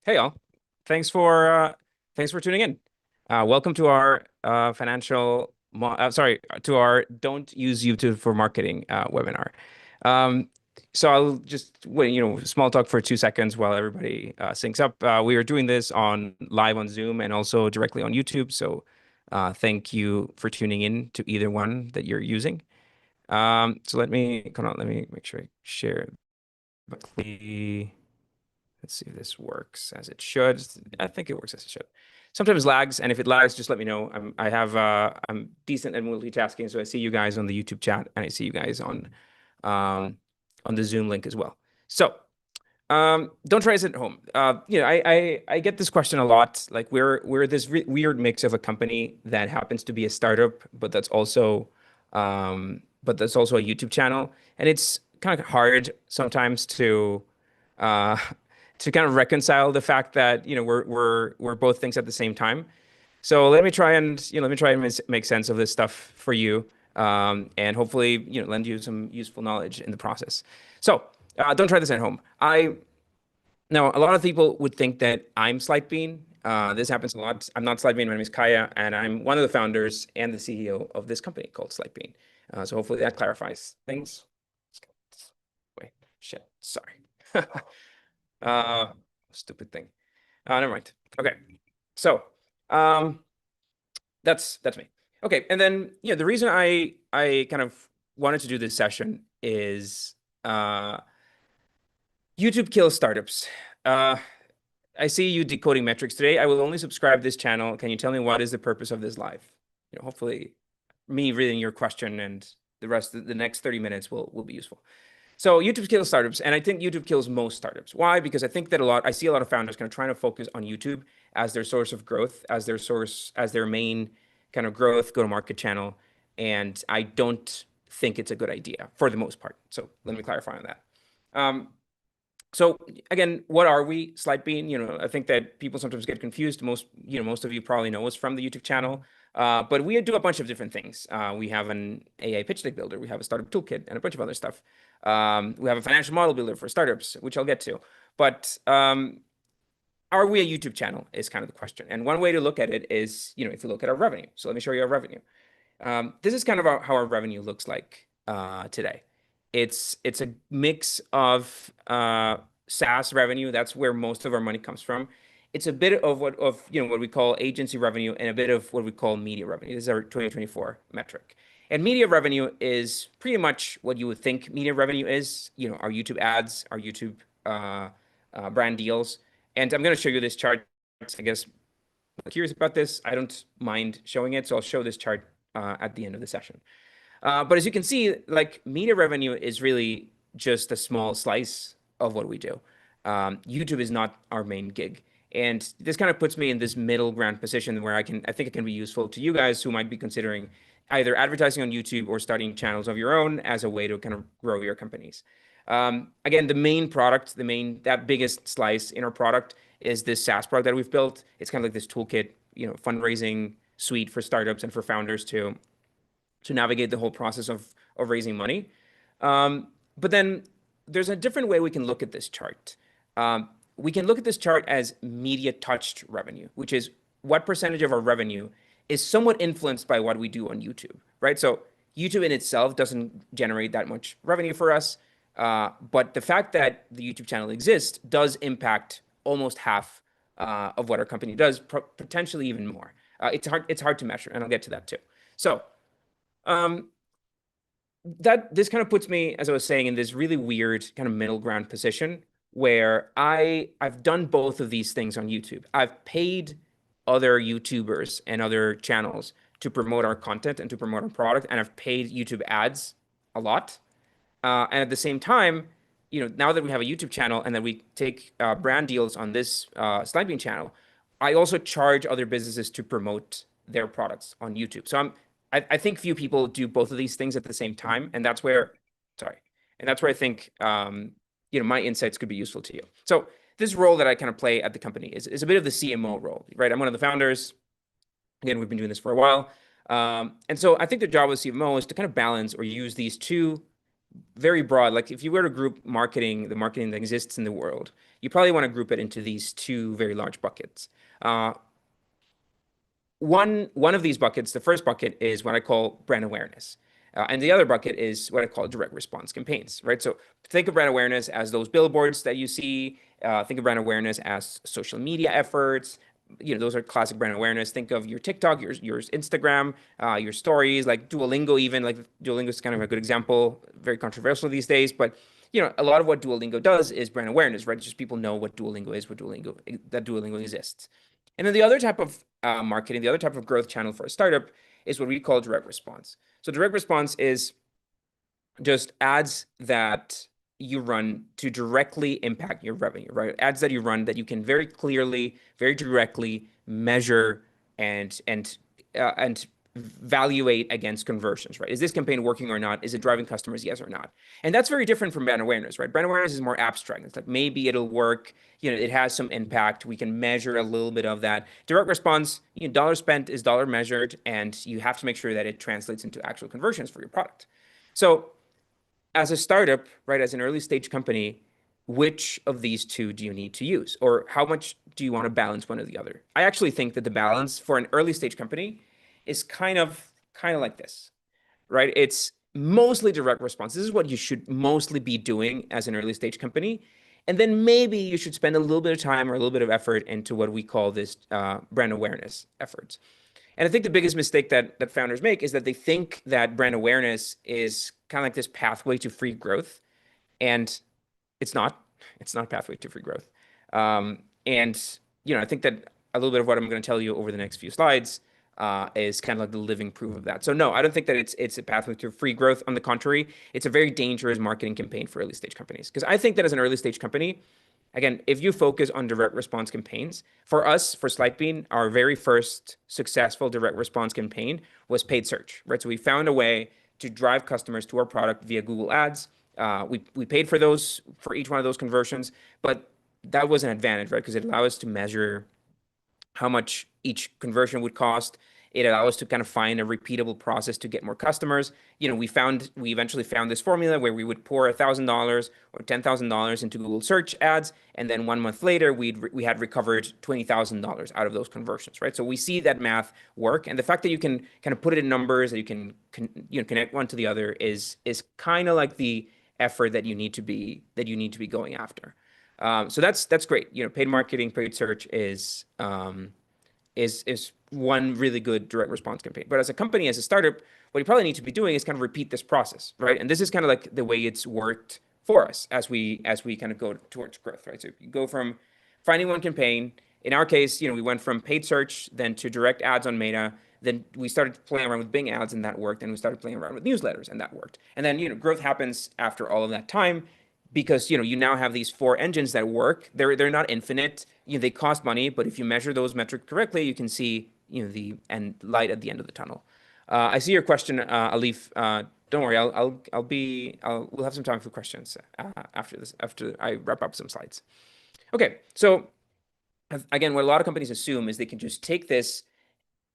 Hey all, thanks for thanks for tuning in. Welcome to our to our Don't Use YouTube for Marketing webinar. Um, so I'll just wait, small talk for 2 seconds while everybody syncs up. We are doing this live on Zoom and also directly on YouTube. So thank you for tuning in to either one that you're using. So let me make sure I share quickly. Let's see if this works as it should. I think it works as it should. Sometimes lags, and if it lags, just let me know. I'm decent at multitasking, so I see you guys on the YouTube chat and I see you guys on the Zoom link as well. So don't try this at home. I get this question a lot. Like we're this weird mix of a company that happens to be a startup, but that's also a YouTube channel, and it's kind of hard sometimes uh, to kind of reconcile the fact that we're both things at the same time. So let me try and make sense of this stuff for you, and hopefully lend you some useful knowledge in the process. So don't try this at home. Now a lot of people would think that I'm Slidebean. This happens a lot. I'm not Slidebean. My name is Caya, and I'm one of the founders and the CEO of this company called Slidebean. So hopefully that clarifies things. Wait, shit, sorry. Uh, Stupid thing. Never mind. Okay. So, that's me. Okay. And then, the reason I kind of wanted to do this session is YouTube kills startups. I see you decoding metrics today. I will only subscribe this channel. Can you tell me what is the purpose of this live? Hopefully me reading your question and the rest of the next 30 minutes will be useful. So YouTube kills startups, and I think YouTube kills most startups. Why? Because I think that I see a lot of founders kind of trying to focus on YouTube as their source of growth, as their main kind of growth go-to-market channel, and I don't think it's a good idea for the most part. So let me clarify on that. So again, what are we, Slidebean? I think that people sometimes get confused. Most of you probably know us from the YouTube channel. But we do a bunch of different things. We have an AI pitch deck builder. We have a startup toolkit and a bunch of other stuff. We have a financial model builder for startups, which I'll get to. But are we a YouTube channel is kind of the question. And one way to look at it is, if you look at our revenue. So let me show you our revenue. This is kind of how our revenue looks like today. It's a mix of SaaS revenue. That's where most of our money comes from. It's a bit of what we call agency revenue and a bit of what we call media revenue. This is our 2024 metric. And media revenue is pretty much what you would think media revenue is. Our YouTube ads, our YouTube brand deals. And I'm going to show you this chart. I guess if you're curious about this, I don't mind showing it. So I'll show this chart at the end of the session. But as you can see, like media revenue is really just a small slice of what we do. YouTube is not our main gig. And this kind of puts me in this middle ground position where I think it can be useful to you guys who might be considering either advertising on YouTube or starting channels of your own as a way to kind of grow your companies. Again, the main product, that biggest slice in our product is this SaaS product that we've built. It's kind of like this toolkit, fundraising suite for startups and for founders to navigate the whole process of raising money. But then there's a different way we can look at this chart. We can look at this chart as media touched revenue, which is what percentage of our revenue is somewhat influenced by what we do on YouTube, right? So YouTube in itself doesn't generate that much revenue for us, but the fact that the YouTube channel exists does impact almost half of what our company does, potentially even more. It's hard to measure, and I'll get to that too. So this kind of puts me, as I was saying, in this really weird kind of middle ground position where I've done both of these things on YouTube. I've paid other YouTubers and other channels to promote our content and to promote our product, and I've paid YouTube ads a lot. And at the same time, now that we have a YouTube channel and that we take brand deals on this Slidebean channel, I also charge other businesses to promote their products on YouTube. So I think few people do both of these things at the same time, and that's where I think my insights could be useful to you. So this role that I kind of play at the company is a bit of the CMO role, right? I'm one of the founders. Again, we've been doing this for a while, and so I think the job of CMO is to kind of balance or use these two very broad. Like if you were to group marketing, the marketing that exists in the world, you probably want to group it into these two very large buckets. Uh, one of these buckets, the first bucket is what I call brand awareness. And the other bucket is what I call direct response campaigns, right? So think of brand awareness as those billboards that you see. Think of brand awareness as social media efforts. Those are classic brand awareness. Think of your TikTok, your Instagram, your stories, like Duolingo. Even like Duolingo is kind of a good example. Very controversial these days, but a lot of what Duolingo does is brand awareness, right? It's just people know what Duolingo is, that Duolingo exists. And then the other type of marketing, the other type of growth channel for a startup is what we call direct response. So direct response is just ads that you run to directly impact your revenue, right? Ads that you run that you can very clearly, very directly measure and evaluate against conversions, right? Is this campaign working or not? Is it driving customers, yes or not? And that's very different from brand awareness, right? Brand awareness is more abstract. It's like maybe it'll work, it has some impact. We can measure a little bit of that. Direct response, dollar spent is dollar measured, and you have to make sure that it translates into actual conversions for your product. So as a startup, right, as an early stage company, which of these two do you need to use? Or how much do you want to balance one or the other? I actually think that the balance for an early stage company is kind of like this, right? It's mostly direct response. This is what you should mostly be doing as an early stage company. And then maybe you should spend a little bit of time or a little bit of effort into what we call this brand awareness efforts. And I think the biggest mistake that founders make is that they think that brand awareness is kind of like this pathway to free growth. And it's not. It's not a pathway to free growth. And I think that a little bit of what I'm going to tell you over the next few slides is kind of like the living proof of that. So no, I don't think that it's a pathway to free growth. On the contrary, it's a very dangerous marketing campaign for early stage companies. Because I think that as an early stage company, again, if you focus on direct response campaigns, for us, for Slidebean, our very first successful direct response campaign was paid search, right? So we found a way to drive customers to our product via Google Ads. We paid for each one of those conversions, but that was an advantage, right? Because it allowed us to measure how much each conversion would cost. It allowed us to kind of find a repeatable process to get more customers. We eventually found this formula where we would pour $1,000 or $10,000 into Google search ads, and then 1 month later, we had recovered $20,000 out of those conversions, right? So we see that math work, and the fact that you can kind of put it in numbers, that you can connect one to the other is kind of like the effort that you need to be going after. So that's great. Paid marketing, paid search is one really good direct response campaign. But as a company, as a startup, what you probably need to be doing is kind of repeat this process, right? And this is kind of like the way it's worked for us as we kind of go towards growth, right? So you go from finding one campaign. In our case, we went from paid search then to direct ads on Meta. Then we started playing around with Bing ads, and that worked. And we started playing around with newsletters, and that worked. And then growth happens after all of that time, because you now have these 4 engines that work. They're not infinite. They cost money, but if you measure those metrics correctly, you can see the light at the end of the tunnel. I see your question, Alif. Don't worry, we'll have some time for questions after this, after I wrap up some slides. Okay, so again, what a lot of companies assume is they can just take this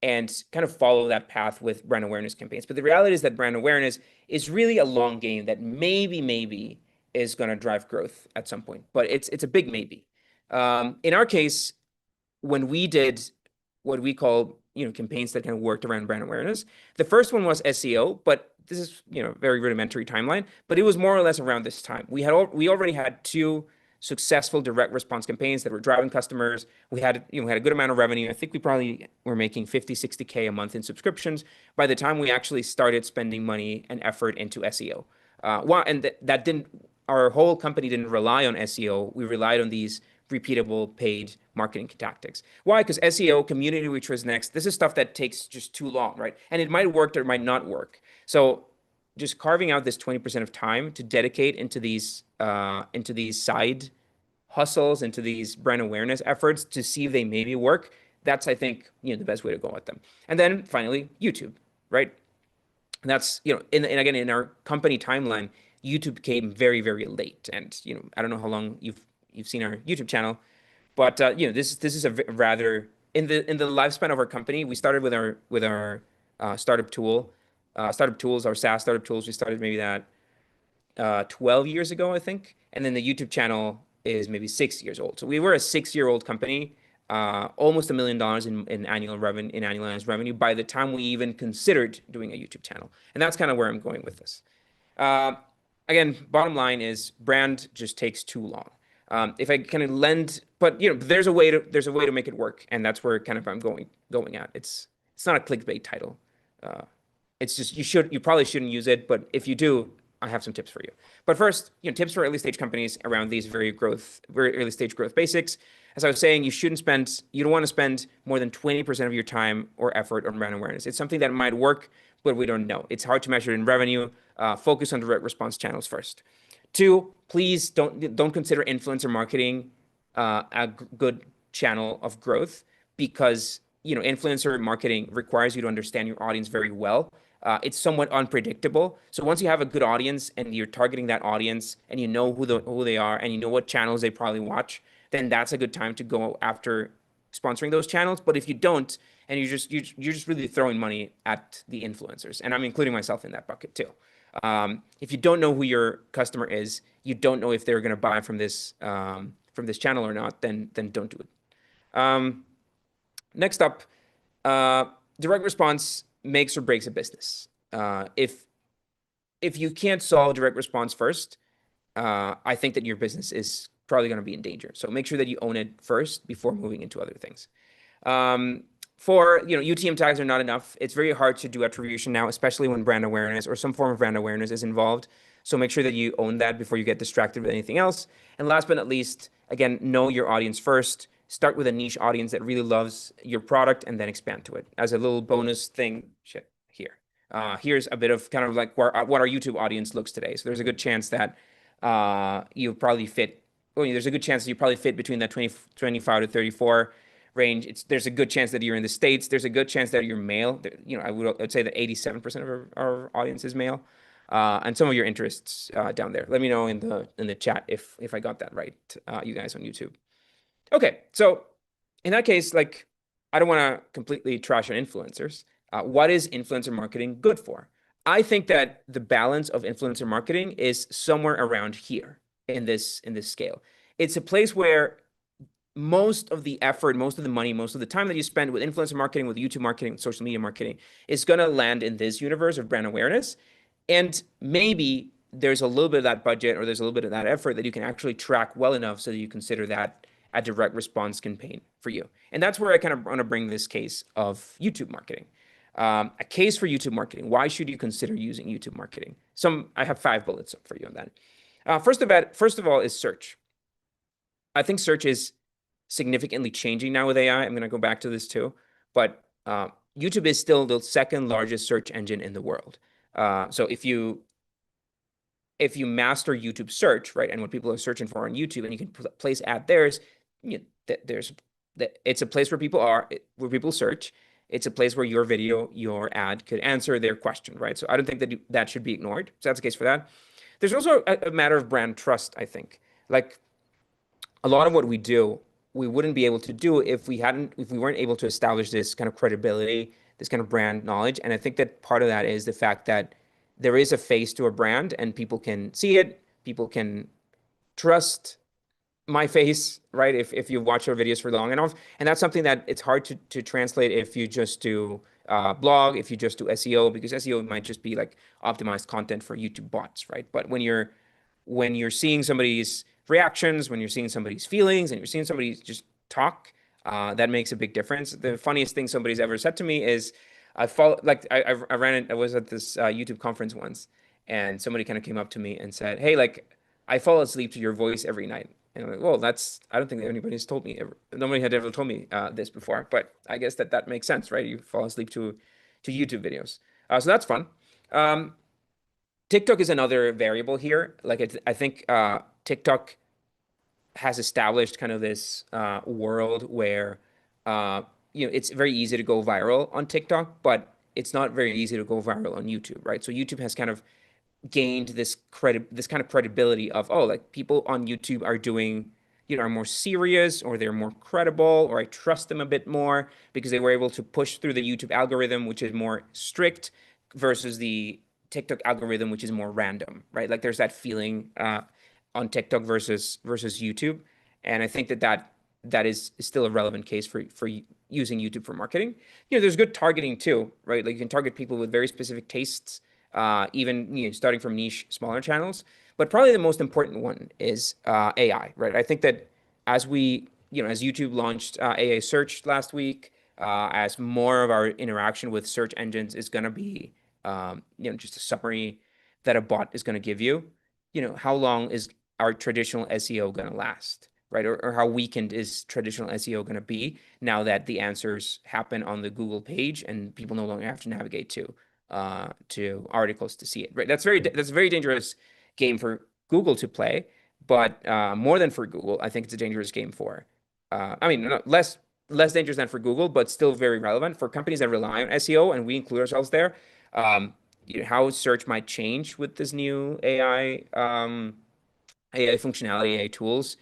and kind of follow that path with brand awareness campaigns. But the reality is that brand awareness is really a long game that maybe is going to drive growth at some point, but it's a big maybe. In our case, when we did what we call campaigns that kind of worked around brand awareness, the first one was SEO, but this is very rudimentary timeline, but it was more or less around this time. We already had 2 successful direct response campaigns that were driving customers. We had a good amount of revenue. I think we probably were making 50, 60K a month in subscriptions by the time we actually started spending money and effort into SEO. Our whole company didn't rely on SEO. We relied on these repeatable paid marketing tactics. Why? Because SEO, community reach was next. This is stuff that takes just too long, right? And it might work or it might not work. So just carving out this 20% of time to dedicate into these side hustles, into these brand awareness efforts to see if they maybe work, that's, I think, the best way to go at them. And then finally, YouTube, right? And that's, and again, in our company timeline, YouTube came very, very late. And, I don't know how long you've seen our YouTube channel, but, this is a rather, in the lifespan of our company, we started with our startup tools, our SaaS startup tools. We started maybe that 12 years ago, I think. And then the YouTube channel is maybe 6 years old. So we were a 6-year-old company, almost $1 million in annual revenue, in annualized revenue by the time we even considered doing a YouTube channel. And that's kind of where I'm going with this. Uh, Again, bottom line is brand just takes too long. If I kind of lend, but there's a way to make it work, and that's where kind of I'm going at. It's not a clickbait title. Uh, it's just you probably shouldn't use it, but if you do, I have some tips for you. But first, tips for early stage companies around these very early stage growth basics. As I was saying, you don't want to spend more than 20% of your time or effort on brand awareness. It's something that might work, but we don't know. It's hard to measure in revenue. Focus on direct response channels first. Two, please don't consider influencer marketing a good channel of growth, because influencer marketing requires you to understand your audience very well. It's somewhat unpredictable. So once you have a good audience and you're targeting that audience and you know who they are and you know what channels they probably watch, then that's a good time to go after sponsoring those channels. But if you don't, and you're just really throwing money at the influencers, and I'm including myself in that bucket too. If you don't know who your customer is, you don't know if they're going to buy from this channel or not, then don't do it. Next up, direct response makes or breaks a business. If you can't solve direct response first, I think that your business is probably going to be in danger. So make sure that you own it first before moving into other things. For UTM tags are not enough. It's very hard to do attribution now, especially when brand awareness or some form of brand awareness is involved. So make sure that you own that before you get distracted with anything else. And last but not least, again, know your audience first. Start with a niche audience that really loves your product and then expand to it. As a little bonus thing, here. Here's a bit of kind of like what our YouTube audience looks today. So there's a good chance that you probably fit. Well, there's a good chance that you probably fit between that 25 to 34 range. There's a good chance that you're in the States. There's a good chance that you're male. I'd say that 87% of our audience is male, and some of your interests down there. Let me know in the chat if I got that right, you guys on YouTube. Okay, so in that case, like, I don't want to completely trash on influencers. What is influencer marketing good for? I think that the balance of influencer marketing is somewhere around here in this scale. It's a place where most of the effort, most of the money, most of the time that you spend with influencer marketing, with YouTube marketing, social media marketing is going to land in this universe of brand awareness. And maybe there's a little bit of that budget or there's a little bit of that effort that you can actually track well enough so that you consider that a direct response campaign for you. And that's where I kind of want to bring this case of YouTube marketing. A case for YouTube marketing. Why should you consider using YouTube marketing? I have 5 bullets for you on that. First of all is search. I think search is significantly changing now with AI. I'm going to go back to this too, but YouTube is still the second largest search engine in the world. So if you master YouTube search, right, and what people are searching for on YouTube, and you can place ad there, it's a place where people search. It's a place where your video, your ad could answer their question, right? So I don't think that should be ignored. So that's the case for that. There's also a matter of brand trust, I think. Like, a lot of what we do, we wouldn't be able to do if we weren't able to establish this kind of credibility, this kind of brand knowledge. And I think that part of that is the fact that there is a face to a brand and people can see it, people can trust my face, right? If you watch our videos for long enough. And that's something that it's hard to translate if you just do blog, if you just do SEO, because SEO might just be like optimized content for YouTube bots, right? But when you're seeing somebody's reactions, when you're seeing somebody's feelings, and you're seeing somebody just talk, that makes a big difference. The funniest thing somebody's ever said to me is, I was at this YouTube conference once, and somebody kind of came up to me and said, "Hey, like, I fall asleep to your voice every night." And I'm like, "Well, I don't think anybody's told me nobody had ever told me this before, but I guess that makes sense, right? You fall asleep to YouTube videos, so that's fun." TikTok is another variable here. Like, I think TikTok has established kind of this world where it's very easy to go viral on TikTok, but it's not very easy to go viral on YouTube, right? So YouTube has kind of gained this kind of credibility of, oh, like, people on YouTube are doing, are more serious, or they're more credible, or I trust them a bit more because they were able to push through the YouTube algorithm, which is more strict, versus the TikTok algorithm, which is more random, right? Like there's that feeling on TikTok versus YouTube, and I think that is still a relevant case for using YouTube for marketing. There's good targeting too, right? Like you can target people with very specific tastes, even starting from niche, smaller channels. But probably the most important one is AI, right? I think that as YouTube launched AI search last week, as more of our interaction with search engines is going to be, just a summary that a bot is going to give you, how long is our traditional SEO going to last, right? Or how weakened is traditional SEO going to be now that the answers happen on the Google page and people no longer have to navigate to articles to see it, right? That's a very dangerous game for Google to play, but more than for Google, I think it's a dangerous game for, I mean, less dangerous than for Google, but still very relevant for companies that rely on SEO, and we include ourselves there. How search might change with this new AI functionality, AI tools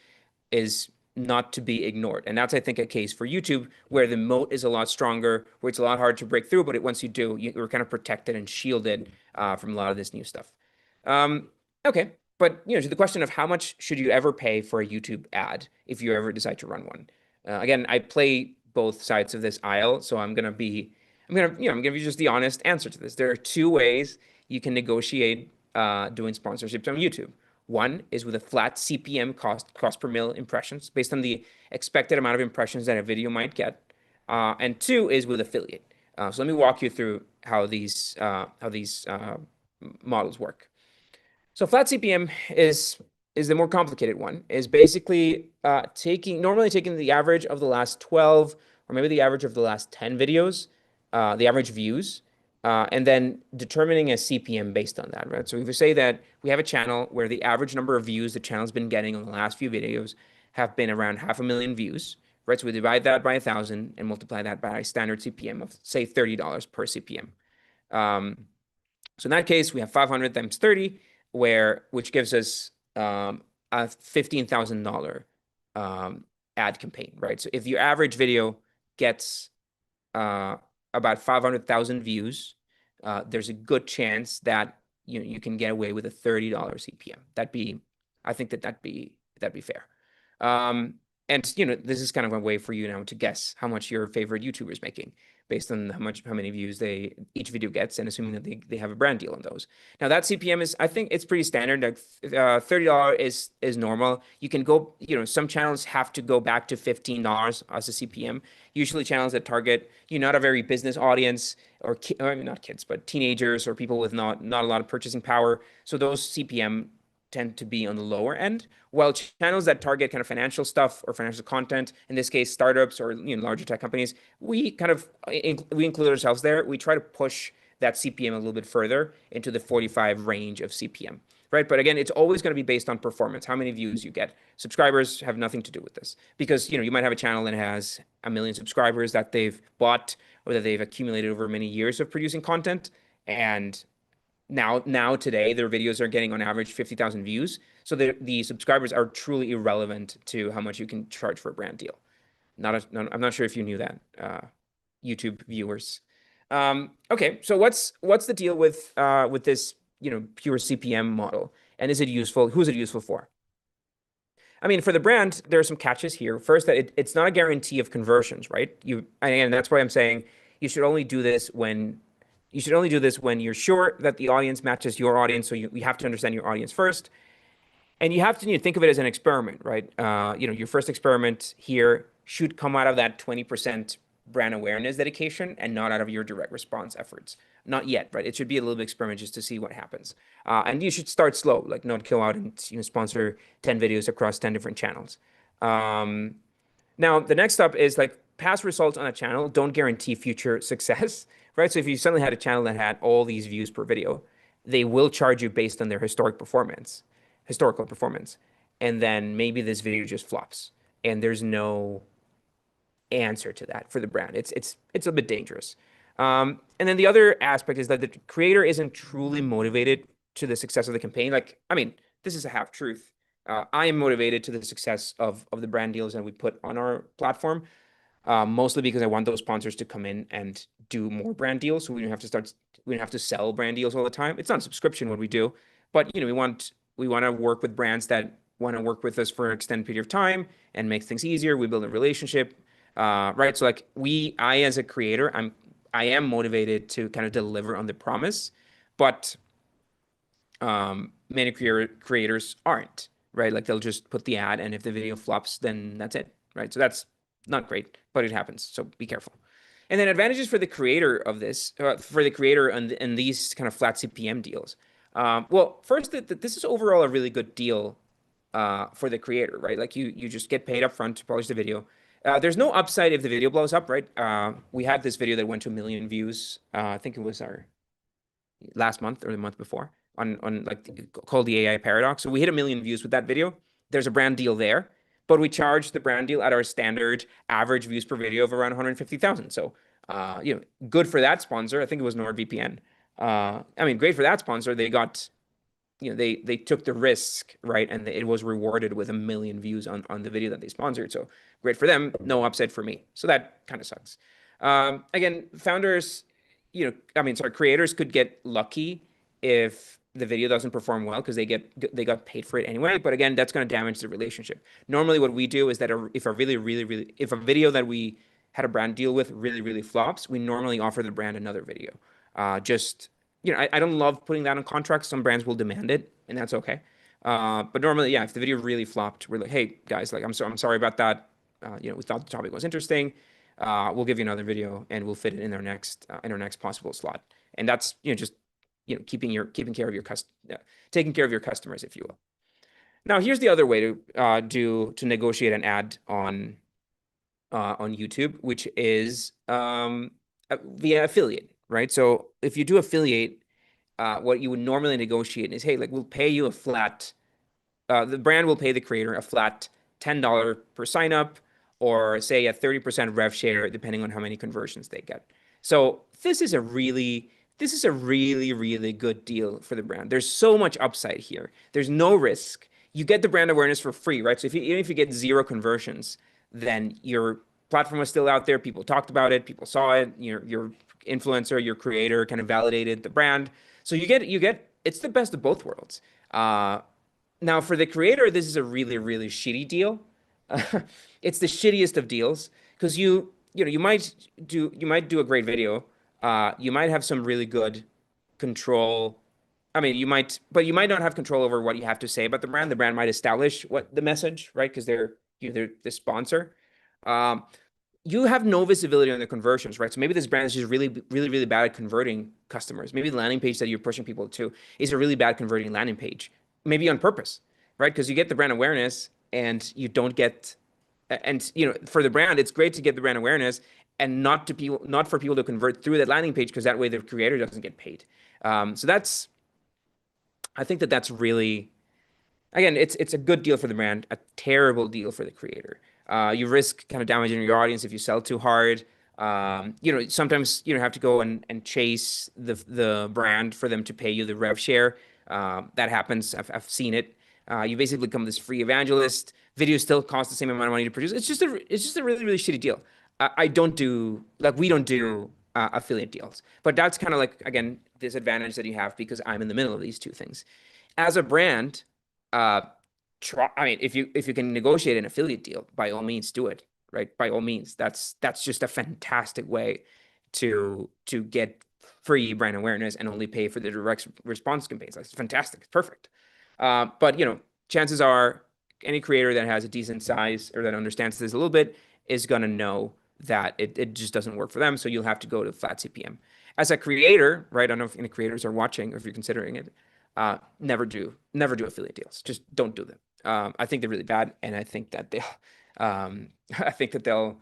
is not to be ignored. And that's, I think, a case for YouTube where the moat is a lot stronger, where it's a lot harder to break through, but once you do, you're kind of protected and shielded from a lot of this new stuff. Okay, but to the question of how much should you ever pay for a YouTube ad if you ever decide to run one? Again, I play both sides of this aisle, so I'm gonna give you just the honest answer to this. There are two ways you can negotiate doing sponsorships on YouTube. One is with a flat CPM cost per mil impressions based on the expected amount of impressions that a video might get. And two is with affiliate. So let me walk you through how these models work. So flat CPM is the more complicated one. Is basically normally taking the average of the last 12 or maybe the average of the last 10 videos, the average views, and then determining a CPM based on that, right? So if we say that we have a channel where the average number of views the channel's been getting on the last few videos have been around 500,000 views, right? So we divide that by 1,000 and multiply that by a standard CPM of say $30 per CPM. So in that case, we have 500 times 30, which gives us a $15,000 ad campaign, right? So if your average video gets about 500,000 views, there's a good chance that you can get away with a $30 CPM. I think that'd be fair. And this is kind of a way for you now to guess how much your favorite YouTuber is making based on how many views each video gets, and assuming that they have a brand deal on those. Now that CPM I think it's pretty standard. Like $30 is normal. You can go, some channels have to go back to $15 as a CPM. Usually channels that target not a very business audience or not kids, but teenagers or people with not a lot of purchasing power. So those CPM tend to be on the lower end, while channels that target kind of financial stuff or financial content, in this case, startups or larger tech companies, we include ourselves there. We try to push that CPM a little bit further into the 45 range of CPM, right? But again, it's always going to be based on performance, how many views you get. Subscribers have nothing to do with this because, you might have a channel that has 1 million subscribers that they've bought or that they've accumulated over many years of producing content, and now today their videos are getting on average 50,000 views. So the subscribers are truly irrelevant to how much you can charge for a brand deal. I'm not sure if you knew that, YouTube viewers. Okay, so what's the deal with this pure CPM model, and is it useful? Who's it useful for? I mean, for the brand, there are some catches here. First, that it's not a guarantee of conversions, right? And that's why I'm saying you should only do this when you're sure that the audience matches your audience. So you have to understand your audience first. And you have to think of it as an experiment, right? Your first experiment here should come out of that 20% brand awareness dedication and not out of your direct response efforts. Not yet, right? It should be a little bit experiment just to see what happens. And you should start slow, like not go out and sponsor 10 videos across 10 different channels. Now, the next step is like past results on a channel don't guarantee future success, right? So if you suddenly had a channel that had all these views per video, they will charge you based on their historical performance. And then maybe this video just flops and there's no answer to that for the brand. It's a bit dangerous. And then the other aspect is that the creator isn't truly motivated to the success of the campaign. Like, I mean, this is a half truth. I am motivated to the success of the brand deals that we put on our platform. mostly because I want those sponsors to come in and do more brand deals. So we don't have to sell brand deals all the time. It's not a subscription what we do, but we want to work with brands that want to work with us for an extended period of time and make things easier. We build a relationship, right? So like I as a creator, I am motivated to kind of deliver on the promise, but many creators aren't, right? Like they'll just put the ad, and if the video flops, then that's it, right? So that's not great, but it happens. So be careful. And then advantages for the creator of this, for the creator and these kind of flat CPM deals. Well, first, that this is overall a really good deal for the creator, right? Like you just get paid up front to publish the video. There's no upside if the video blows up, right? We had this video that went to 1 million views. I think it was our last month or the month before on like called the AI paradox. So we hit 1 million views with that video. There's a brand deal there, but we charged the brand deal at our standard average views per video of around 150,000. So good for that sponsor. I think it was NordVPN. I mean, great for that sponsor. They got they took the risk, right? And it was rewarded with 1 million views on the video that they sponsored. So great for them, no upside for me. So that kind of sucks. Again, founders, creators could get lucky if the video doesn't perform well because they got paid for it anyway. But again, that's going to damage the relationship. Normally, what we do is that if a video that we had a brand deal with really, really flops, we normally offer the brand another video. I don't love putting that on contracts. Some brands will demand it, and that's okay. But normally, yeah, if the video really flopped, we're like, hey guys, like I'm sorry about that. We thought the topic was interesting. We'll give you another video, and we'll fit it in our next possible slot. And that's just taking care of your customers, if you will. Now, here's the other way to negotiate an ad on YouTube, which is via affiliate. Right. So if you do affiliate, what you would normally negotiate is, hey, like we'll pay you a flat, the brand will pay the creator a flat $10 per sign up, or say a 30% rev share, depending on how many conversions they get. So this is a really, really good deal for the brand. There's so much upside here. There's no risk. You get the brand awareness for free, right? So even if you get 0 conversions, then your platform was still out there. People talked about it. People saw it. Your influencer, your creator kind of validated the brand. So you get it's the best of both worlds. Now for the creator, this is a really, really shitty deal. It's the shittiest of deals because you might do a great video. You might have some really good control. I mean, you might not have control over what you have to say about the brand. The brand might establish what the message, right? Because they're the sponsor. You have no visibility on the conversions, right? So maybe this brand is just really, really, really bad at converting customers. Maybe the landing page that you're pushing people to is a really bad converting landing page, maybe on purpose, right? Because you get the brand awareness and you don't get, and for the brand, it's great to get the brand awareness and not for people to convert through that landing page because that way the creator doesn't get paid. So I think that's really, again, it's a good deal for the brand, a terrible deal for the creator. You risk kind of damaging your audience if you sell too hard. Sometimes you have to go and chase the brand for them to pay you the rev share. That happens. I've seen it. You basically become this free evangelist. Videos still cost the same amount of money to produce. It's just a really, really shitty deal. We don't do affiliate deals, but that's kind of like, again, this advantage that you have because I'm in the middle of these two things. As a brand, if you can negotiate an affiliate deal, by all means do it, right? By all means, that's just a fantastic way to get free brand awareness and only pay for the direct response campaigns. That's fantastic. It's perfect. But chances are any creator that has a decent size or that understands this a little bit is going to know that it just doesn't work for them. So you'll have to go to flat CPM. As a creator, right? I don't know if any creators are watching or if you're considering it. Never do affiliate deals. Just don't do them. I think they're really bad, and I think that they'll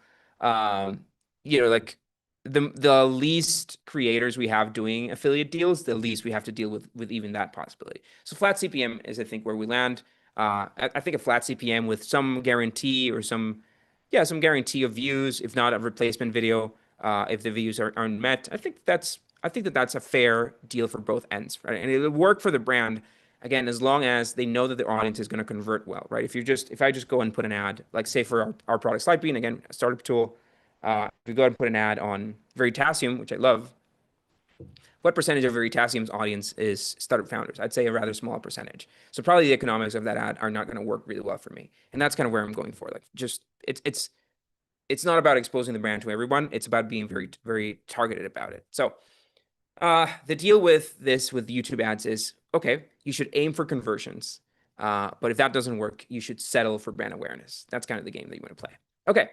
like the least creators we have doing affiliate deals, the least we have to deal with even that possibility. So flat CPM is, I think, where we land. I think a flat CPM with some guarantee or some guarantee of views, if not a replacement video, if the views aren't met. I think that's a fair deal for both ends, right? And it'll work for the brand, again, as long as they know that the audience is going to convert well, right? If I just go and put an ad, like say for our product Slidebean, again, a startup tool, If we go ahead and put an ad on Veritasium, which I love, what percentage of Veritasium's audience is startup founders? I'd say a rather small percentage. So probably the economics of that ad are not going to work really well for me. And that's kind of where I'm going for. Like, just it's not about exposing the brand to everyone. It's about being very, very targeted about it. So the deal with this with YouTube ads is, okay, you should aim for conversions. But if that doesn't work, you should settle for brand awareness. That's kind of the game that you want to play. Okay.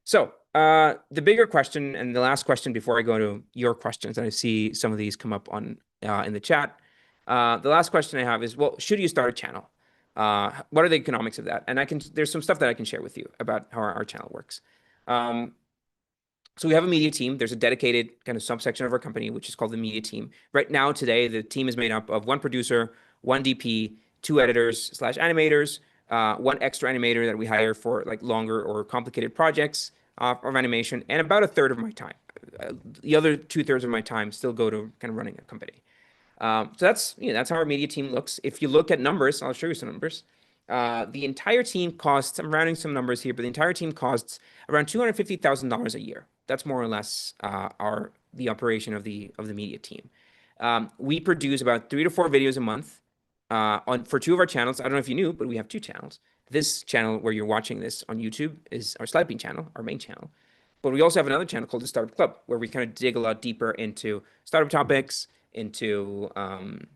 So the bigger question and the last question before I go to your questions, and I see some of these come up on in the chat. The last question I have is, well, should you start a channel? What are the economics of that? And there's some stuff that I can share with you about how our channel works. So we have a media team. There's a dedicated kind of subsection of our company, which is called the media team. Right now, today, the team is made up of one producer, one DP, two editors / animators, one extra animator that we hire for like longer or complicated projects of animation, and about a third of my time. The other 2/3 of my time still go to kind of running a company. So that's how our media team looks. If you look at numbers, I'll show you some numbers. The entire team costs, I'm rounding some numbers here, but the entire team costs around $250,000 a year. That's more or less the operation of the media team. We produce about 3 to 4 videos a month for 2 of our channels. I don't know if you knew, but we have 2 channels. This channel where you're watching this on YouTube is our Slidebean channel, our main channel. But we also have another channel called the Startup Club, where we kind of dig a lot deeper into startup topics, into kind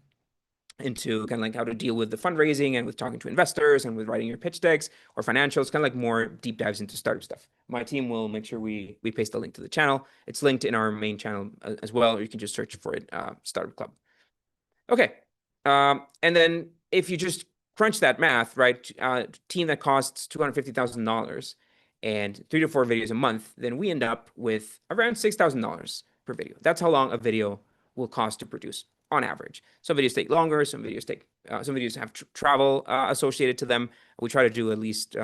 of like how to deal with the fundraising and with talking to investors and with writing your pitch decks or financials, kind of like more deep dives into startup stuff. My team will make sure we paste the link to the channel. It's linked in our main channel as well, or you can just search for it, Startup Club. Okay. And then if you just crunch that math, right, team that costs $250,000 and 3 to 4 videos a month, then we end up with around $6,000 per video. That's how long a video will cost to produce on average. Some videos take longer, some videos have travel associated to them. We try to do at least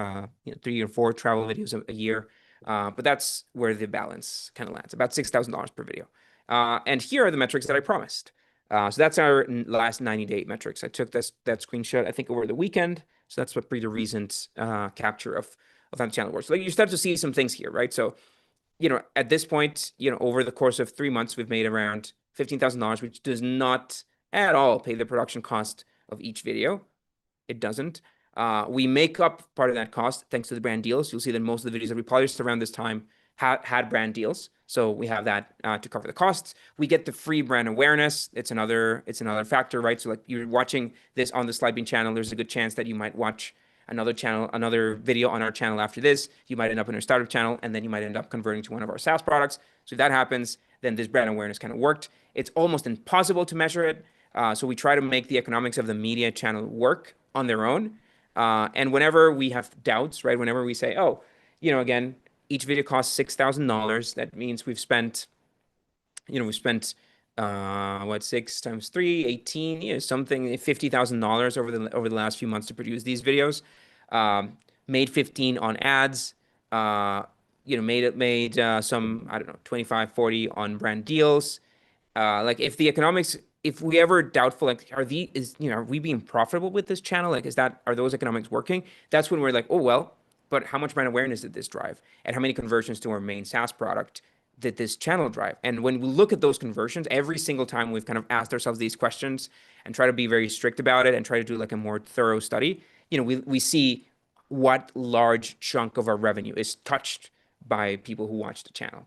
3 or 4 travel videos a year, but that's where the balance kind of lands, about $6,000 per video. And here are the metrics that I promised. So that's our last 90-day metrics. I took that screenshot, I think, over the weekend. So that's what pretty recent capture of how the channel works. So, like, you start to see some things here, right? So, at this point, over the course of 3 months, we've made around $15,000, which does not at all pay the production cost of each video. It doesn't. We make up part of that cost thanks to the brand deals. You'll see that most of the videos that we published around this time had brand deals. So we have that to cover the costs. We get the free brand awareness. It's another factor, right? So like you're watching this on the Slidebean channel, there's a good chance that you might watch another video on our channel after this. You might end up in our startup channel, and then you might end up converting to one of our SaaS products. So if that happens, then this brand awareness kind of worked. It's almost impossible to measure it. So we try to make the economics of the media channel work on their own. And whenever we have doubts, right? Whenever we say, oh, again, each video costs $6,000. That means we've spent, what, 6 times 3, 18, something, $50,000 over the last few months to produce these videos. Made 15 on ads. Made some, I don't know, 25, 40 on brand deals. Like if the economics, if we ever doubtful, like, are we being profitable with this channel? Like, are those economics working? That's when we're like, oh, well, but how much brand awareness did this drive? And how many conversions to our main SaaS product did this channel drive? And when we look at those conversions, every single time we've kind of asked ourselves these questions and try to be very strict about it and try to do like a more thorough study, we see what large chunk of our revenue is touched by people who watch the channel.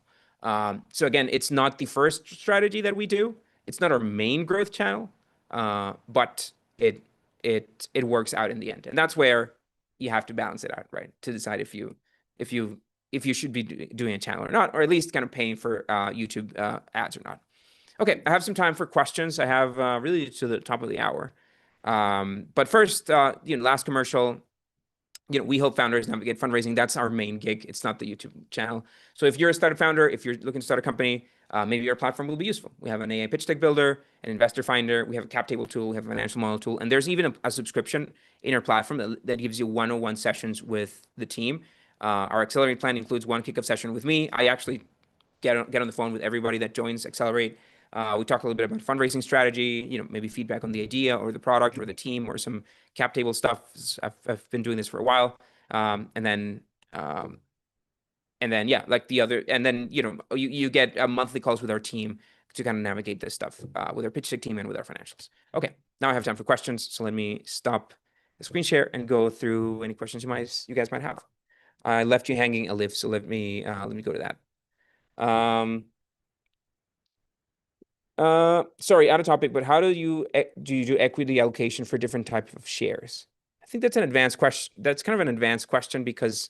So again, it's not the first strategy that we do. It's not our main growth channel, but it works out in the end. And that's where you have to balance it out, right? To decide if you should be doing a channel or not, or at least kind of paying for YouTube ads or not. Okay, I have some time for questions. I have really to the top of the hour. But first, last commercial. We help founders navigate fundraising. That's our main gig. It's not the YouTube channel. So if you're a startup founder, if you're looking to start a company, maybe our platform will be useful. We have an AI pitch deck builder, an investor finder. We have a cap table tool. We have a financial model tool. And there's even a subscription in our platform that gives you one-on-one sessions with the team. Our Accelerate plan includes 1 kickoff session with me. I actually get on the phone with everybody that joins Accelerate. We talk a little bit about fundraising strategy, maybe feedback on the idea or the product or the team or some cap table stuff. I've been doing this for a while. And then And then yeah, like the other, and then you get monthly calls with our team to kind of navigate this stuff with our pitch deck team and with our financials. Okay, now I have time for questions. So let me stop the screen share and go through any questions you guys might have. I left you hanging a lift, so let me go to that. Sorry, out of topic, but how do you do equity allocation for different types of shares? I think that's an advanced question. That's kind of an advanced question because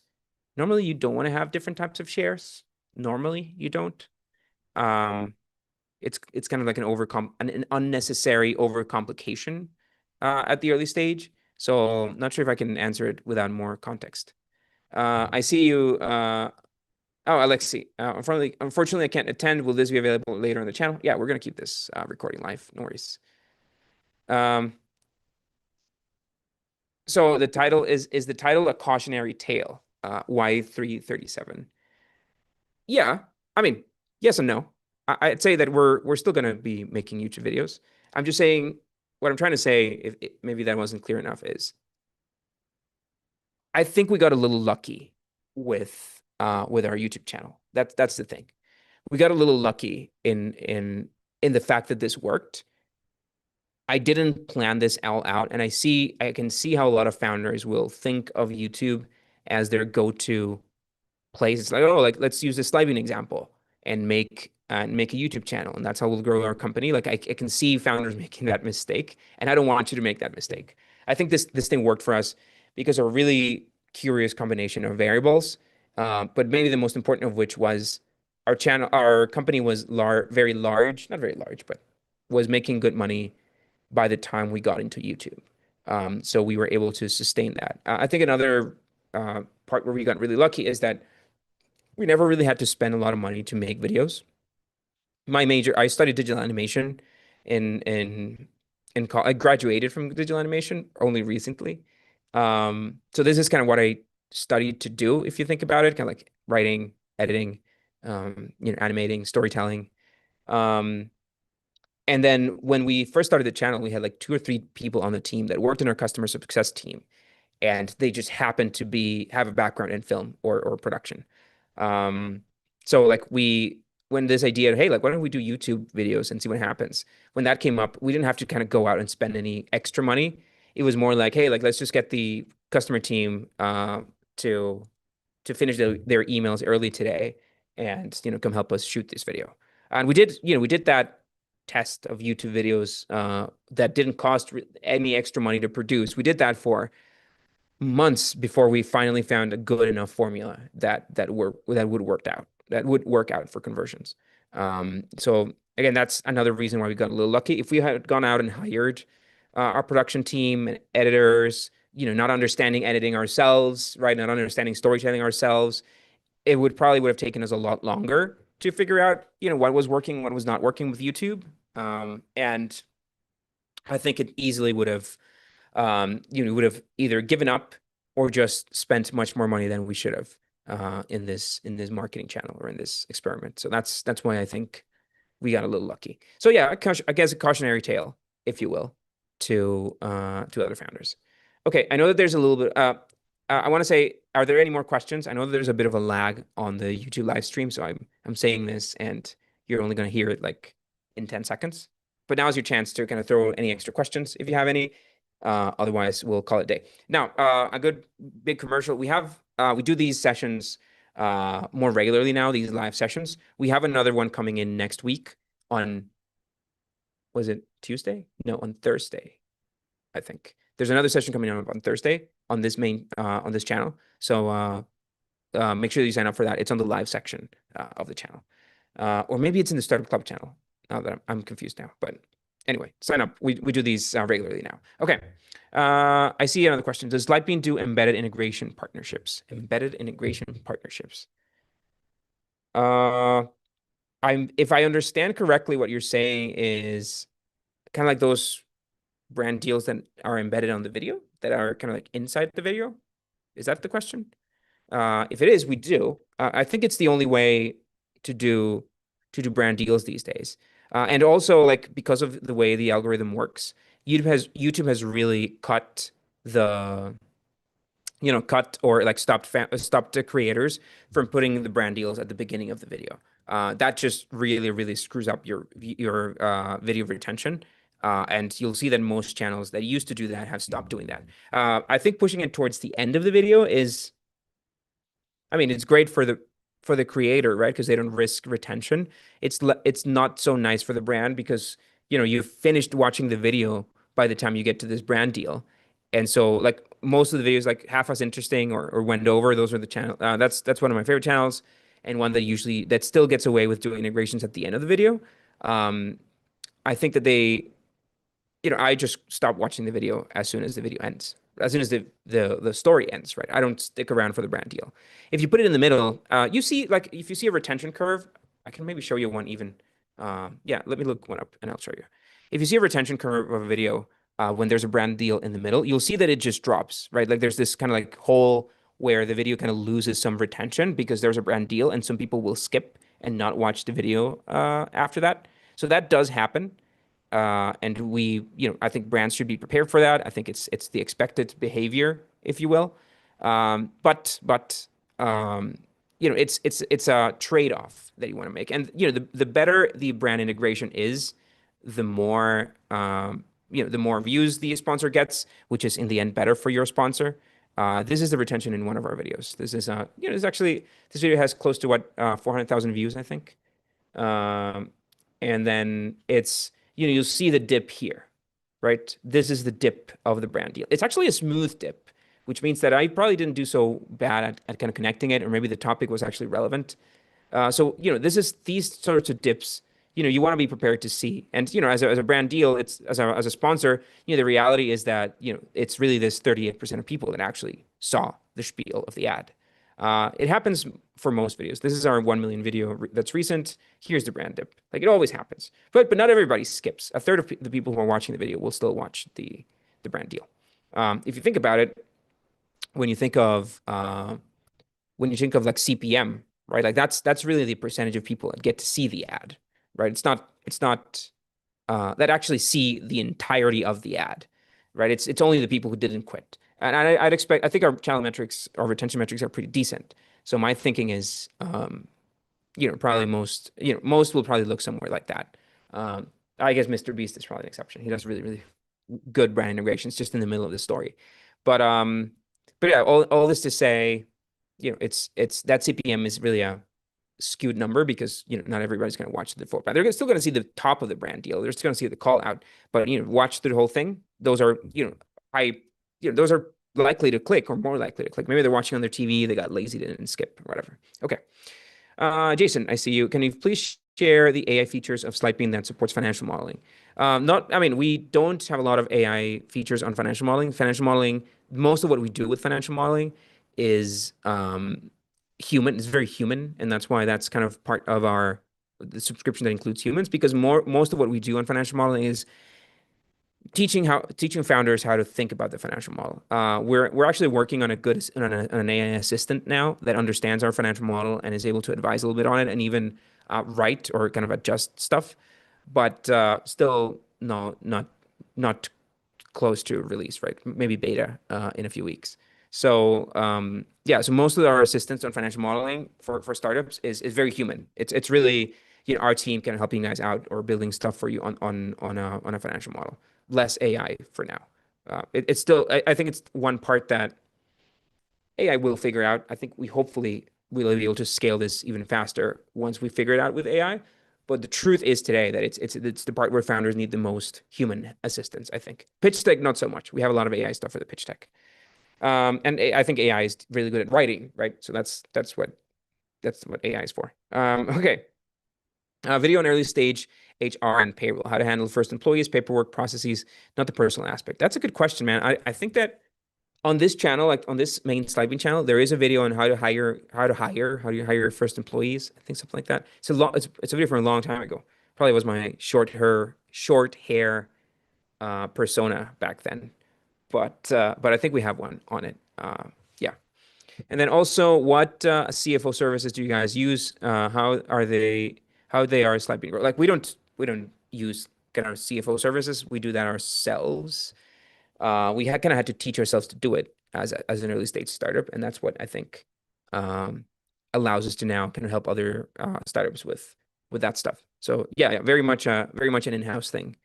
normally you don't want to have different types of shares. Normally you don't. Um, it's kind of like an unnecessary overcomplication at the early stage. So not sure if I can answer it without more context. I see you. Oh, Alexi, unfortunately, I can't attend. Will this be available later on the channel? Yeah, we're gonna keep this recording live. No worries. Um, so the title is the title a cautionary tale? Y337. Yeah, I mean, yes and no. I'd say that we're still gonna be making YouTube videos. I'm just saying what I'm trying to say, if maybe that wasn't clear enough, is I think we got a little lucky with our YouTube channel. That's the thing. We got a little lucky in the fact that this worked. I didn't plan this all out, and I can see how a lot of founders will think of YouTube as their go-to place. It's like, oh, like let's use the Slidebean example and make a YouTube channel, and that's how we'll grow our company. Like I can see founders making that mistake, and I don't want you to make that mistake. I think this thing worked for us because of a really curious combination of variables, but maybe the most important of which was our company was very large, not very large, but was making good money by the time we got into YouTube. So we were able to sustain that. I think another part where we got really lucky is that we never really had to spend a lot of money to make videos. I studied digital animation in college. I graduated from digital animation only recently. So this is kind of what I studied to do, if you think about it, kind of like writing, editing, animating, storytelling. Um, and then when we first started the channel, we had like 2 or 3 people on the team that worked in our customer success team, and they just happened to have a background in film or production. Um, so like when this idea, hey, like why don't we do YouTube videos and see what happens? When that came up, we didn't have to kind of go out and spend any extra money. It was more like, hey, like let's just get the customer team to finish their emails early today, and come help us shoot this video. And we did that test of YouTube videos that didn't cost any extra money to produce. We did that for months before we finally found a good enough formula that would work out for conversions. So again, that's another reason why we got a little lucky. If we had gone out and hired our production team and editors, not understanding editing ourselves, right, not understanding storytelling ourselves, it would have taken us a lot longer to figure out, what was working, what was not working with YouTube. And I think it easily would have either given up or just spent much more money than we should have in this marketing channel or in this experiment. So that's why I think we got a little lucky. So yeah, I guess a cautionary tale, if you will, to other founders. Okay, I know that there's a little bit. I want to say, are there any more questions? I know that there's a bit of a lag on the YouTube live stream, so I'm saying this, and you're only going to hear it like in 10 seconds. But now is your chance to kind of throw any extra questions if you have any. Otherwise, we'll call it a day. Now, a good big commercial. We do these sessions more regularly now, these live sessions. We have another one coming in next week on, was it Tuesday? No, on Thursday, I think. There's another session coming on Thursday on this channel. So make sure that you sign up for that. It's on the live section of the channel. Or maybe it's in the Startup Club channel. Now that I'm confused now, but anyway, sign up. We do these regularly now. Okay. I see another question. Does Slidebean do embedded integration partnerships? Embedded integration partnerships. If I understand correctly, what you're saying is kind of like those brand deals that are embedded on the video, that are kind of like inside the video. Is that the question? If it is, we do. I think it's the only way to do brand deals these days. And also, like, because of the way the algorithm works, YouTube has really cut the cut or like stopped the creators from putting the brand deals at the beginning of the video. That just really, really screws up your video retention. And you'll see that most channels that used to do that have stopped doing that. I think pushing it towards the end of the video is, I mean, it's great for the creator, right? Because they don't risk retention. It's not so nice for the brand because you've finished watching the video by the time you get to this brand deal. And so like most of the videos, like half as interesting or went over, those are the channel. That's one of my favorite channels, and one that still gets away with doing integrations at the end of the video. I think that I just stop watching the video as soon as the video ends, as soon as the story ends, right? I don't stick around for the brand deal. If you put it in the middle, you see, like, if you see a retention curve, I can maybe show you one even. Yeah, let me look one up and I'll show you. If you see a retention curve of a video, when there's a brand deal in the middle, you'll see that it just drops, right? Like there's this kind of like hole where the video kind of loses some retention because there's a brand deal and some people will skip and not watch the video after that. So that does happen. And I think brands should be prepared for that. I think it's the expected behavior, if you will. But it's a trade-off that you want to make. And the better the brand integration is, the more the more views the sponsor gets, which is in the end better for your sponsor. This is the retention in one of our videos. This is this video has close to 400,000 views, I think. And then you'll see the dip here, right? This is the dip of the brand deal. It's actually a smooth dip, which means that I probably didn't do so bad at kind of connecting it, or maybe the topic was actually relevant. So these sorts of dips, you want to be prepared to see. And, as a brand deal, it's as a sponsor, the reality is that, it's really this 38% of people that actually saw the spiel of the ad. It happens for most videos. This is our 1 million video that's recent. Here's the brand dip. Like, it always happens. But not everybody skips. A third of the people who are watching the video will still watch the brand deal. If you think about it, when you think of like CPM, right? Like that's really the percentage of people that get to see the ad, right? It's not that actually see the entirety of the ad, right? It's only the people who didn't quit. And I think our channel metrics, our retention metrics are pretty decent. So my thinking is, probably most will probably look somewhere like that. I guess Mr. Beast is probably an exception. He does really, really good brand integrations just in the middle of the story. But yeah, all this to say, it's that CPM is really a skewed number because not everybody's going to watch the full brand. They're still going to see the top of the brand deal. They're still going to see the call out, but watch through the whole thing. Those are those are likely to click or more likely to click. Maybe they're watching on their TV, they got lazy, didn't skip, or whatever. Okay. Jason, I see you. Can you please share the AI features of Slidebean that supports financial modeling? We don't have a lot of AI features on financial modeling. Financial modeling, most of what we do with financial modeling is human. It's very human, and that's why that's kind of part of the subscription that includes humans, because most of what we do on financial modeling is teaching founders how to think about the financial model. We're actually working on an AI assistant now that understands our financial model and is able to advise a little bit on it and even write or kind of adjust stuff, but still not close to release, right? Maybe beta in a few weeks. So so most of our assistance on financial modeling for startups is very human. It's really our team kind of helping you guys out or building stuff for you on a financial model. Less AI for now. It's still, I think it's one part that AI will figure out. I think hopefully we'll be able to scale this even faster once we figure it out with AI. But the truth is today that it's the part where founders need the most human assistance, I think. Pitch deck, not so much. We have a lot of AI stuff for the pitch deck. And I think AI is really good at writing, right? So that's what AI is for. Okay. Video on early stage HR and payroll, how to handle first employees, paperwork, processes, not the personal aspect. That's a good question, man. I think that on this channel, like on this main Slidebean channel, there is a video on how do you hire your first employees. I think something like that. It's a video from a long time ago. Probably was my short hair persona back then. But I think we have one on it. Yeah. And then also, what CFO services do you guys use? How they are Slidebean? Like we don't use kind of CFO services. We do that ourselves. We kind of had to teach ourselves to do it. as an early stage startup, and that's what I think allows us to now kind of help other startups with that stuff. So yeah, very much an in-house thing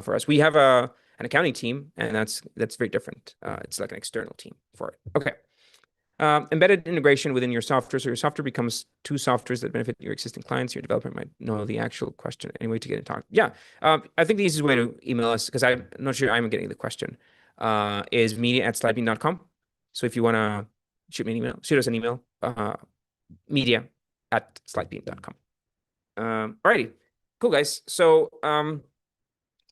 for us. We have an accounting team, and that's very different. It's like an external team for it. Okay. Embedded integration within your software. So your software becomes two softwares that benefit your existing clients. Your developer might know the actual question. Any way to get in touch? Yeah. I think the easiest way to email us, because I'm not sure I'm getting the question, is media@slidebean.com. So if you want to shoot us an email, media@slidebean.com. Alrighty. Cool, guys. So I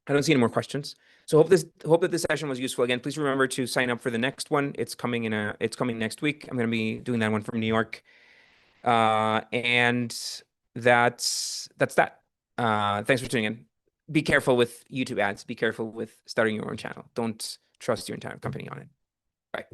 don't see any more questions. So hope that this session was useful. Again, please remember to sign up for the next one. It's coming next week. I'm going to be doing that one from New York. And that's that. Thanks for tuning in. Be careful with YouTube ads. Be careful with starting your own channel. Don't trust your entire company on it. Bye.